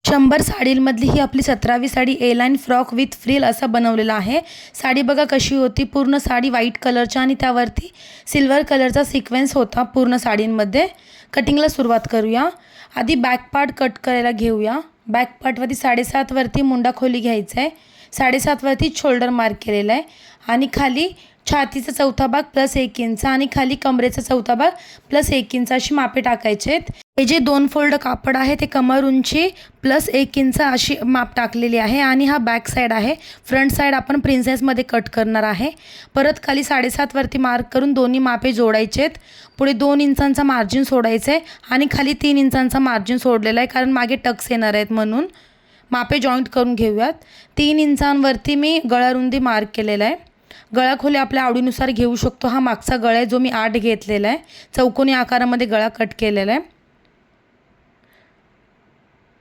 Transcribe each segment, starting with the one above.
100 साडींमधली ही आपली 17वी साडी ए line frock with frill असं बनवलेलं आहे। साडी बघा कशी होती, पूर्ण साडी व्हाईट कलरच्या आणि त्यावरती सिल्वर कलरचा सिक्वेन्स होता पूर्ण साडींमध्ये। कटिंगला सुरुवात करूया। आधी बॅक पार्ट कट करायला घेऊया। बॅक पार्टवरती 7.5 वरती मुंडा खोली घ्यायचा आहे। 7.5 वरती शोल्डर मार्क केलेला आहे आणि खाली छातीचा चौथा भाग प्लस 1 इंच आणि खाली कमरेचा चौथा भाग प्लस 1 इंच अशी मापे टाकायचे आहेत। हे जे 2 फोल्ड कापड आहे ते कमर उंची प्लस 1 इंच अशी माप टाकलेली आहे आणि हा बॅक साईड आहे। फ्रंट साईड आपण प्रिन्सेसमध्ये कट करणार आहे। परत खाली 7.5 वरती मार्क करून दोन्ही मापे जोडायचे आहेत। पुढे 2 इंचांचा मार्जिन सोडायचं आहे आणि खाली 3 इंचांचा मार्जिन सोडलेला आहे, कारण मागे टक्स येणार आहेत म्हणून। मापे जॉईंट करून घेऊयात। 3 इंचांवरती मी गळा रुंदी मार्क केलेला आहे। गळा खोली आपल्या आवडीनुसार घेऊ शकतो। हा मागचा गळा आहे जो मी 8 घेतलेला आहे। चौकोनी आकारामध्ये गळा कट केलेला आहे।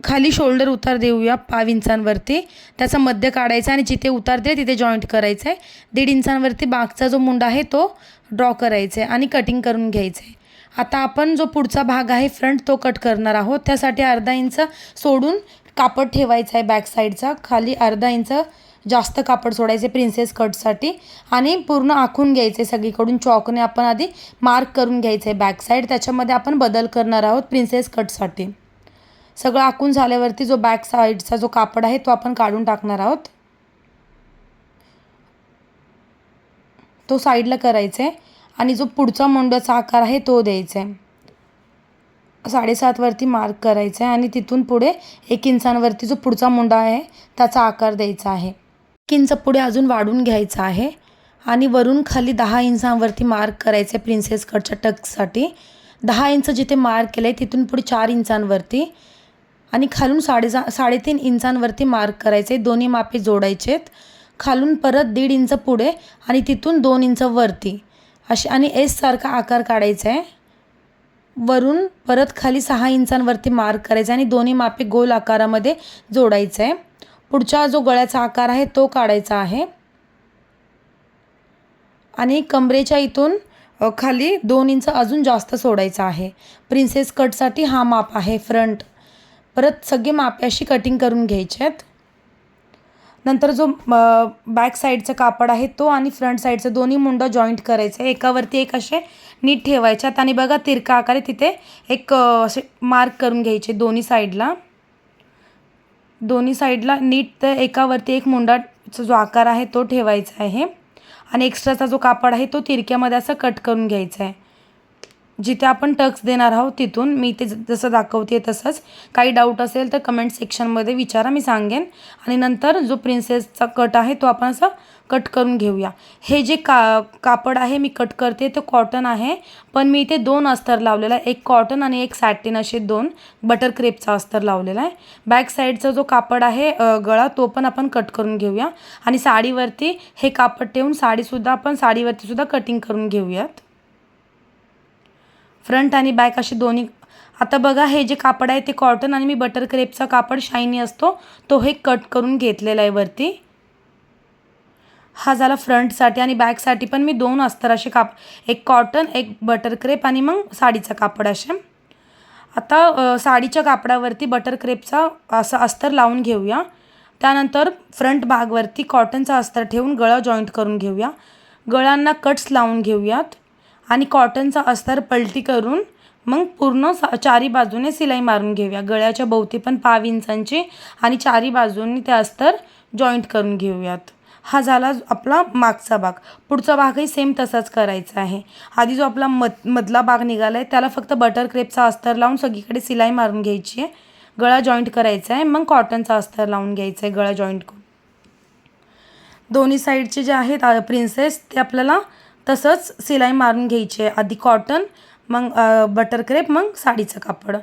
खाली शोल्डर उतार देऊया 5 इंचांवरती। त्याचा मध्य काढायचा आणि जिथे उतार दे तिथे जॉईंट करायचं आहे। 1.5 इंचांवरती मागचा जो मुंडा आहे तो ड्रॉ करायचा आहे आणि कटिंग करून घ्यायचं आहे। आता आपण जो पुढचा भाग आहे फ्रंट तो कट करणार आहोत। त्यासाठी अर्धा इंच सोडून कापड ठेवायचं आहे बॅक साईडचा। खाली अर्धा इंच जास्त कापड सोडायचे प्रिन्सेस कटसाठी आणि पूर्ण आखून घ्यायचे सगळीकडून। चॉकने आपण आधी मार्क करून घ्यायचे बॅक साईड, त्याच्यामध्ये आपण बदल करणार आहोत प्रिन्सेस कटसाठी। सगळं आखून झाल्यावरती जो बॅक साईडचा जो कापड आहे तो आपण काढून टाकणार आहोत। तो साईडला करायचा आहे आणि जो पुढचा मुंड्याचा आकार आहे तो द्यायचा आहे। 7.5 वरती मार्क करायचा आहे आणि तिथून पुढे 1 इंचांवरती जो पुढचा मुंडा आहे त्याचा आकार द्यायचा आहे। 1 इंच पुढे अजून वाढून घ्यायचा आहे आणि वरून खाली 10 इंचांवरती मार्क करायचे प्रिन्सेस कटच्या टक्ससाठी। 10 इंच जिथे मार्क केलं आहे तिथून पुढे 4 इंचांवरती आणि खालून 3.5 इंचांवरती मार्क करायचे। दोन्ही मापे जोडायचे आहेत। खालून परत 1.5 इंच पुढे आणि तिथून 2 इंच वरती अशी आणि एस सारखा आकार काढायचा आहे। वरून परत खाली 6 इंचांवरती मार्क करायचा आणि दोन्ही मापे गोल आकारामध्ये जोडायचं आहे। पुढचा जो गळ्याचा आकार आहे तो काढायचा आहे आणि कमरेच्या इथून खाली 2 इंच अजून जास्त सोडायचा आहे। प्रिन्सेस कटसाठी हा माप आहे फ्रंट। परत सगळे मापे अशी कटिंग करून घ्यायचे आहेत। नंतर जो बॅक साईडचा कापड आहे तो आणि फ्रंट साईडचं दोन्ही मुंडं जॉईंट करायचं आहे। एकावरती एक असे नीट ठेवायच्यात आणि बघा तिरका आकार आहे तिथे एक असे मार्क करून घ्यायचे दोन्ही साईडला। दोन्ही साईडला नीट ते एकावरती एक मुंडाचा जो आकार आहे तो ठेवायचा आहे आणि एक्स्ट्राचा जो कापड आहे तो तिरक्यामध्ये असं कट करून घ्यायचा आहे। जिथे आपण टक्स देणार आहोत तिथून मी ते जसं दाखवते तसंच। काही डाऊट असेल तर कमेंट सेक्शनमध्ये विचारा, मी सांगेन। आणि नंतर जो प्रिन्सेसचा कट आहे तो आपण असं कट करून घेऊया। हे जे कापड आहे मी कट करते तो कॉटन आहे, पण मी इथे 2 अस्तर लावलेला आहे, एक कॉटन आणि एक सॅटिन असे 2 बटर क्रेपचा अस्तर लावलेला आहे। बॅक साईडचा जो कापड आहे गळा तो पण आपण कट करून घेऊया आणि साडीवरती हे कापड ठेवून साडीवरती सुद्धा कटिंग करून घेऊयात। फ्रंट आणि बॅक असे दोन्ही। आता बघा हे जे कापड आहे ते कॉटन आणि मी बटर क्रेपचा कापड शायनी असतो तो हे कट करून घेतलेला आहे वरती। हा झाला फ्रंटसाठी आणि बॅकसाठी पण मी 2 अस्तर असे एक कॉटन एक बटर क्रेप आणि मग साडीचा कापड असे। आता साडीच्या कापडावरती बटर क्रेपचा असं अस्तर लावून घेऊया। त्यानंतर फ्रंट भागवरती कॉटनचा अस्तर ठेवून गळा जॉईंट करून घेऊया। गळ्यांना कट्स लावून घेऊयात आणि कॉटनचा अस्तर पलटी करून मग पूर्ण चारी बाजूने सिलाई मारून घेऊया। गळ्याच्या भोवती पण 5 इंचांची आणि चारी बाजूंनी ते अस्तर जॉईंट करून घेऊयात। हा झाला आपला मागचा भाग। पुढचा भागही सेम तसाच करायचा आहे। आधी जो आपला मधला भाग निघाला आहे त्याला फक्त बटर क्रेपचा अस्तर लावून सगळीकडे सिलाई मारून घ्यायची आहे। गळा जॉईंट करायचा आहे, मग कॉटनचा अस्तर लावून घ्यायचा आहे गळा जॉईंट करून। दोन्ही साईडचे जे आहेत प्रिन्सेस ते आपल्याला तसंच सिलाई मारून घ्यायची आहे। आधी कॉटन मग बटर क्रेप मग साडीचं कापड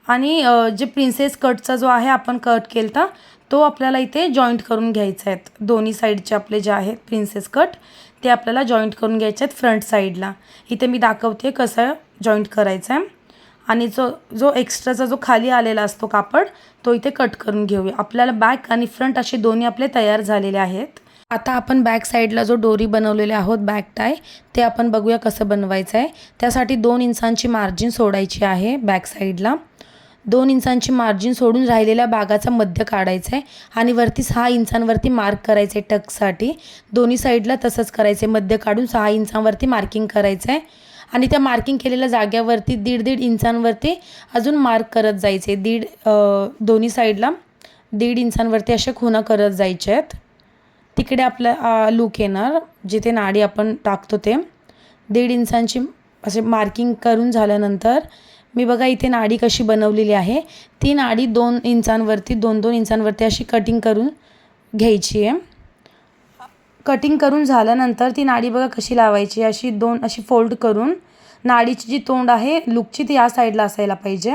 आणि जे प्रिन्सेस कटचा जो आहे आपण कट केलता तो आपल्याला इथे जॉईंट करून घ्यायचा आहे। दोन्ही साईडचे आपले जे आहेत प्रिन्सेस कट ते आपल्याला जॉईंट करून घ्यायचे आहेत फ्रंट साईडला। इथे मी दाखवते कसं जॉईंट करायचं आहे आणि जो एक्स्ट्राचा जो खाली आलेला असतो कापड तो इथे कट करून घेऊया। आपल्याला बॅक आणि फ्रंट असे दोन्ही आपले तयार झालेले आहेत। आता आपण बॅक साईडला जो डोरी बनवलेले आहोत बॅक टाय ते आपण बघूया कसं बनवायचं आहे। त्यासाठी 2 इंचांची मार्जिन सोडायची आहे बॅक साईडला। 2 इंचांची मार्जिन सोडून राहिलेल्या भागाचा मध्य काढायचा आहे आणि वरती 6 इंचांवरती मार्क करायचे टक्ससाठी. दोन्ही साईडला तसंच करायचं आहे, मध्य काढून 6 इंचांवरती मार्किंग करायचं आहे आणि त्या मार्किंग केलेल्या जाग्यावरती 1.5 इंचांवरती अजून मार्क करत जायचे. दोन्ही साईडला 1.5 इंचांवरती अशा खुणा करत जायच्या आहेत. तिकडे आपला लूक येणार, जिथे नाडी आपण टाकतो ते 1.5 इंचांची असे मार्किंग करून झाल्यानंतर मी बघा इथे नाडी कशी बनवलेली आहे. ती नाडी 2 इंचांवरती 2-2 इंचांवरती अशी कटिंग करून घ्यायची आहे. कटिंग करून झाल्यानंतर ती नाडी बघा कशी लावायची, अशी फोल्ड करून नाडीची जी तोंड आहे लूकची ती या साईडला असायला पाहिजे,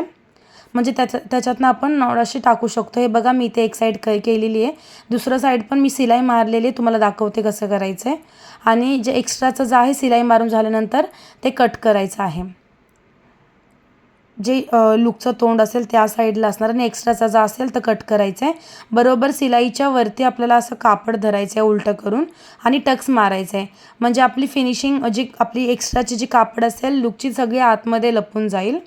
म्हणजे त्याच्यातनं आपण नॉड अशी टाकू शकतो. हे बघा मी इथे एक साईड केलेली आहे, दुसरं साईड पण मी सिलाई मारलेली आहे, तुम्हाला दाखवते कसं करायचं आहे. आणि जे एक्स्ट्राचं जे आहे सिलाई मारून झाल्यानंतर ते कट करायचं आहे. जे लूकचं तोंड असेल त्या साईडला असणार आणि एक्स्ट्राचा जो असेल तर कट करायचं आहे. बरोबर सिलाईच्या वरती आपल्याला असं कापड धरायचं आहे उलटं करून आणि टक्स मारायचं आहे, म्हणजे आपली फिनिशिंग जी आपली एक्स्ट्राची जी कापड असेल लूकची सगळी आतमध्ये लपून जाईल.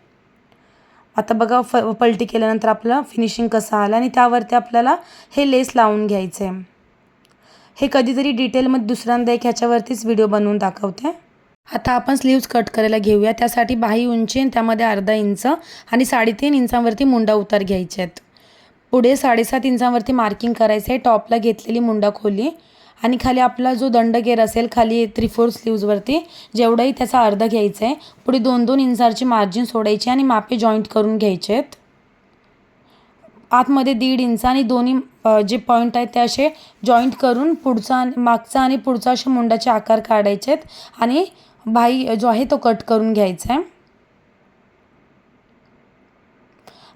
आता बघा पलटी केल्यानंतर आपलं फिनिशिंग कसं आलं आणि त्यावरती आपल्याला हे लेस लावून घ्यायचं आहे. हे कधीतरी डिटेलमध्ये दुसऱ्यांदा एक ह्याच्यावरतीच व्हिडिओ बनवून दाखवते. आता आपण स्लीव्ज कट करायला घेऊया. त्यासाठी बाही उंची आणि त्यामध्ये अर्धा इंच आणि 3.5 इंचांवरती मुंडा उतार घ्यायचे आहेत. पुढे 7.5 इंचांवरती मार्किंग करायचं आहे टॉपला घेतलेली मुंडा खोली आणि खाली आपला जो दंडगेर असेल खाली 3/4 स्लीव्जवरती जेवढंही त्याचा अर्धा घ्यायचा आहे. पुढे 2-2 इंचाची मार्जिन सोडायची आणि मापे जॉईंट करून घ्यायचे आहेत. आतमध्ये 1.5 इंच आणि दोन्ही जे पॉईंट आहेत ते असे जॉईंट करून मागचा आणि पुढचा असे मुंडाचे आकार काढायचे आहेत आणि बाही जो आहे तो कट करून घ्यायचा आहे.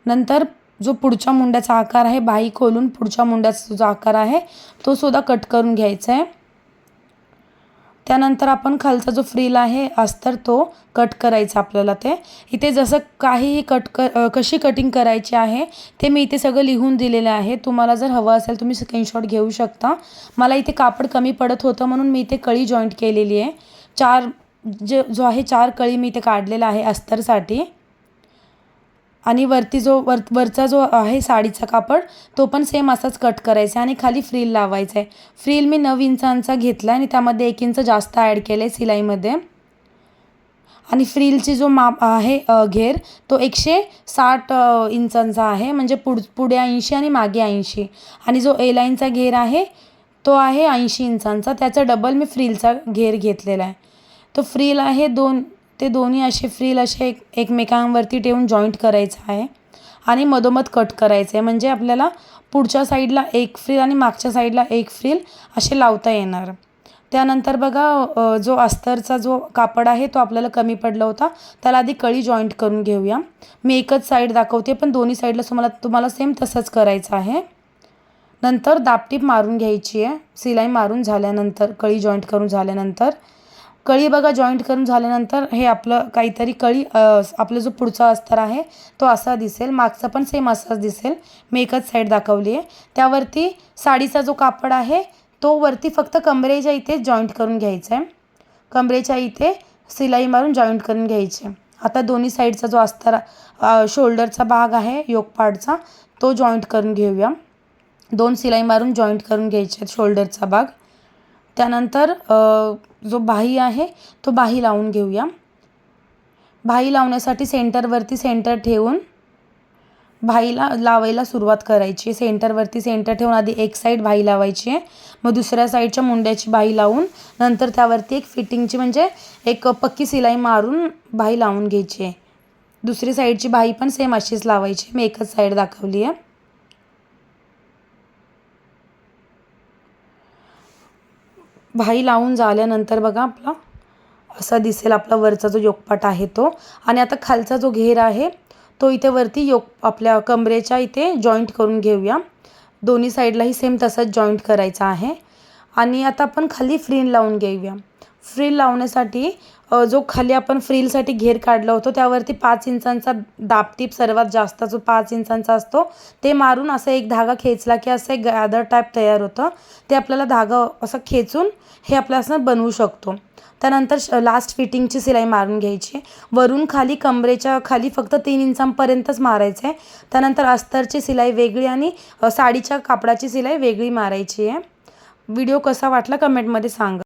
नंतर जो पुढच्या मुंड्याचा आकार आहे बाही खोलून पुढच्या मुंड्याचा जो आकार आहे तो सुद्धा कट करून घ्यायचा आहे. त्यानंतर आपण खालचा जो फ्रिल आहे अस्तर तो कट करायचा आपल्याला. ते इथे जसं काहीही कशी कटिंग करायची आहे ते मी इथे सगळं लिहून दिलेलं आहे. तुम्हाला जर हवं असेल तुम्ही स्क्रीनशॉट घेऊ शकता. मला इथे कापड कमी पडत होतं म्हणून मी इथे कळी जॉईंट केलेली आहे. 4 कळी मी इथे काढलेला आहे अस्तरसाठी. आणि वरती वरचा जो आहे साडीचा कापड तो पण सेम असाच कट करायचा आहे आणि खाली फ्रिल लावायचा आहे. फ्रिल मी 9 इंचांचा घेतला आणि त्यामध्ये 1 इंच जास्त ॲड केलं आहे सिलाईमध्ये. आणि फ्रिलची जो माप आहे घेर तो 160 इंचांचा आहे, म्हणजे पुढे 80 आणि मागे 80. आणि जो ए लाईनचा घेर आहे तो आहे 80 इंचांचा. त्याचा डबल मी फ्रिलचा घेर घेतलेला आहे. तो फ्रिल आहे ते दोन्ही असे फ्रिल असे एकमेकांवरती ठेवून जॉईंट करायचं आहे आणि मधोमध कट करायचं आहे, म्हणजे आपल्याला पुढच्या साईडला 1 फ्रिल आणि मागच्या साईडला 1 फ्रिल असे लावता येणार. त्यानंतर बघा जो अस्तरचा जो कापड आहे तो आपल्याला कमी पडला होता, त्याला आधी कळी जॉईंट करून घेऊया. मी एकच साईड दाखवते पण दोन्ही साईडला तुम्हाला सेम तसंच करायचं आहे. नंतर दापटीप मारून घ्यायची आहे सिलाई मारून झाल्यानंतर. कळी जॉईंट करून झाल्यानंतर कळी बघा जॉईंट करून झाल्यानंतर हे आपलं काहीतरी कळी आपला जो पुढचा अस्तर आहे तो असा दिसेल, मागचा पण सेम असाच दिसेल. मी एकच साईड दाखवली आहे. त्यावरती साडीचा जो कापड आहे तो वरती फक्त कमरेच्या इथे जॉईंट करून घ्यायचा आहे. कमरेच्या इथे सिलाई मारून जॉईंट करून घ्यायचे. आता दोन्ही साईडचा जो अस्तर शोल्डरचा भाग आहे योक पार्टचा तो जॉईंट करून घेऊया. 2 सिलाई मारून जॉईंट करून घ्यायचे शोल्डरचा भाग. त्यानंतर जो बाही आहे तो बाही लावून घेऊया. बाही लावण्यासाठी सेंटरवरती सेंटर ठेवून बाहीला लावायला सुरुवात करायची. सेंटरवरती सेंटर ठेवून आधी एक साईड बाही लावायची आहे, मग दुसऱ्या साईडच्या मुंड्याची बाही लावून नंतर त्यावरती एक फिटिंगची म्हणजे एक पक्की सिलाई मारून बाही लावून घ्यायची आहे. दुसरी साईडची बाही पण सेम अशीच लावायची. मी एकच साईड दाखवली आहे. बाही लावून झाल्यानंतर बघा आपला असा दिसेल आपला वरचा जो योकपाट आहे तो. आणि आता खालचा जो घेर आहे तो इथे वरती आपल्या कमरेच्या इथे जॉईंट करून घेऊया. दोन्ही साईडलाही सेम तसंच जॉईंट करायचा आहे. आणि आता आपण खाली फ्रिल लावून घेऊया. फ्रिल लावण्यासाठी जो खाली आपण फ्रिलसाठी घेर काढला होतो त्यावरती 5 इंचांचा दाबटीप सर्वात जास्त जो 5 इंचांचा असतो ते मारून असा एक धागा खेचला की असं एक गॅदर टाईप तयार होतं. ते आपल्याला धागा असं खेचून हे आपलं असं बनवू शकतो. त्यानंतर लास्ट फिटिंगची शिलाई मारून घ्यायची. वरून खाली कमरेच्या खाली फक्त 3 इंचांपर्यंतच मारायचं आहे. त्यानंतर अस्तरची शिलाई वेगळी आणि साडीच्या कापडाची शिलाई वेगळी मारायची आहे. व्हिडिओ कसा वाटला कमेंटमध्ये सांगा.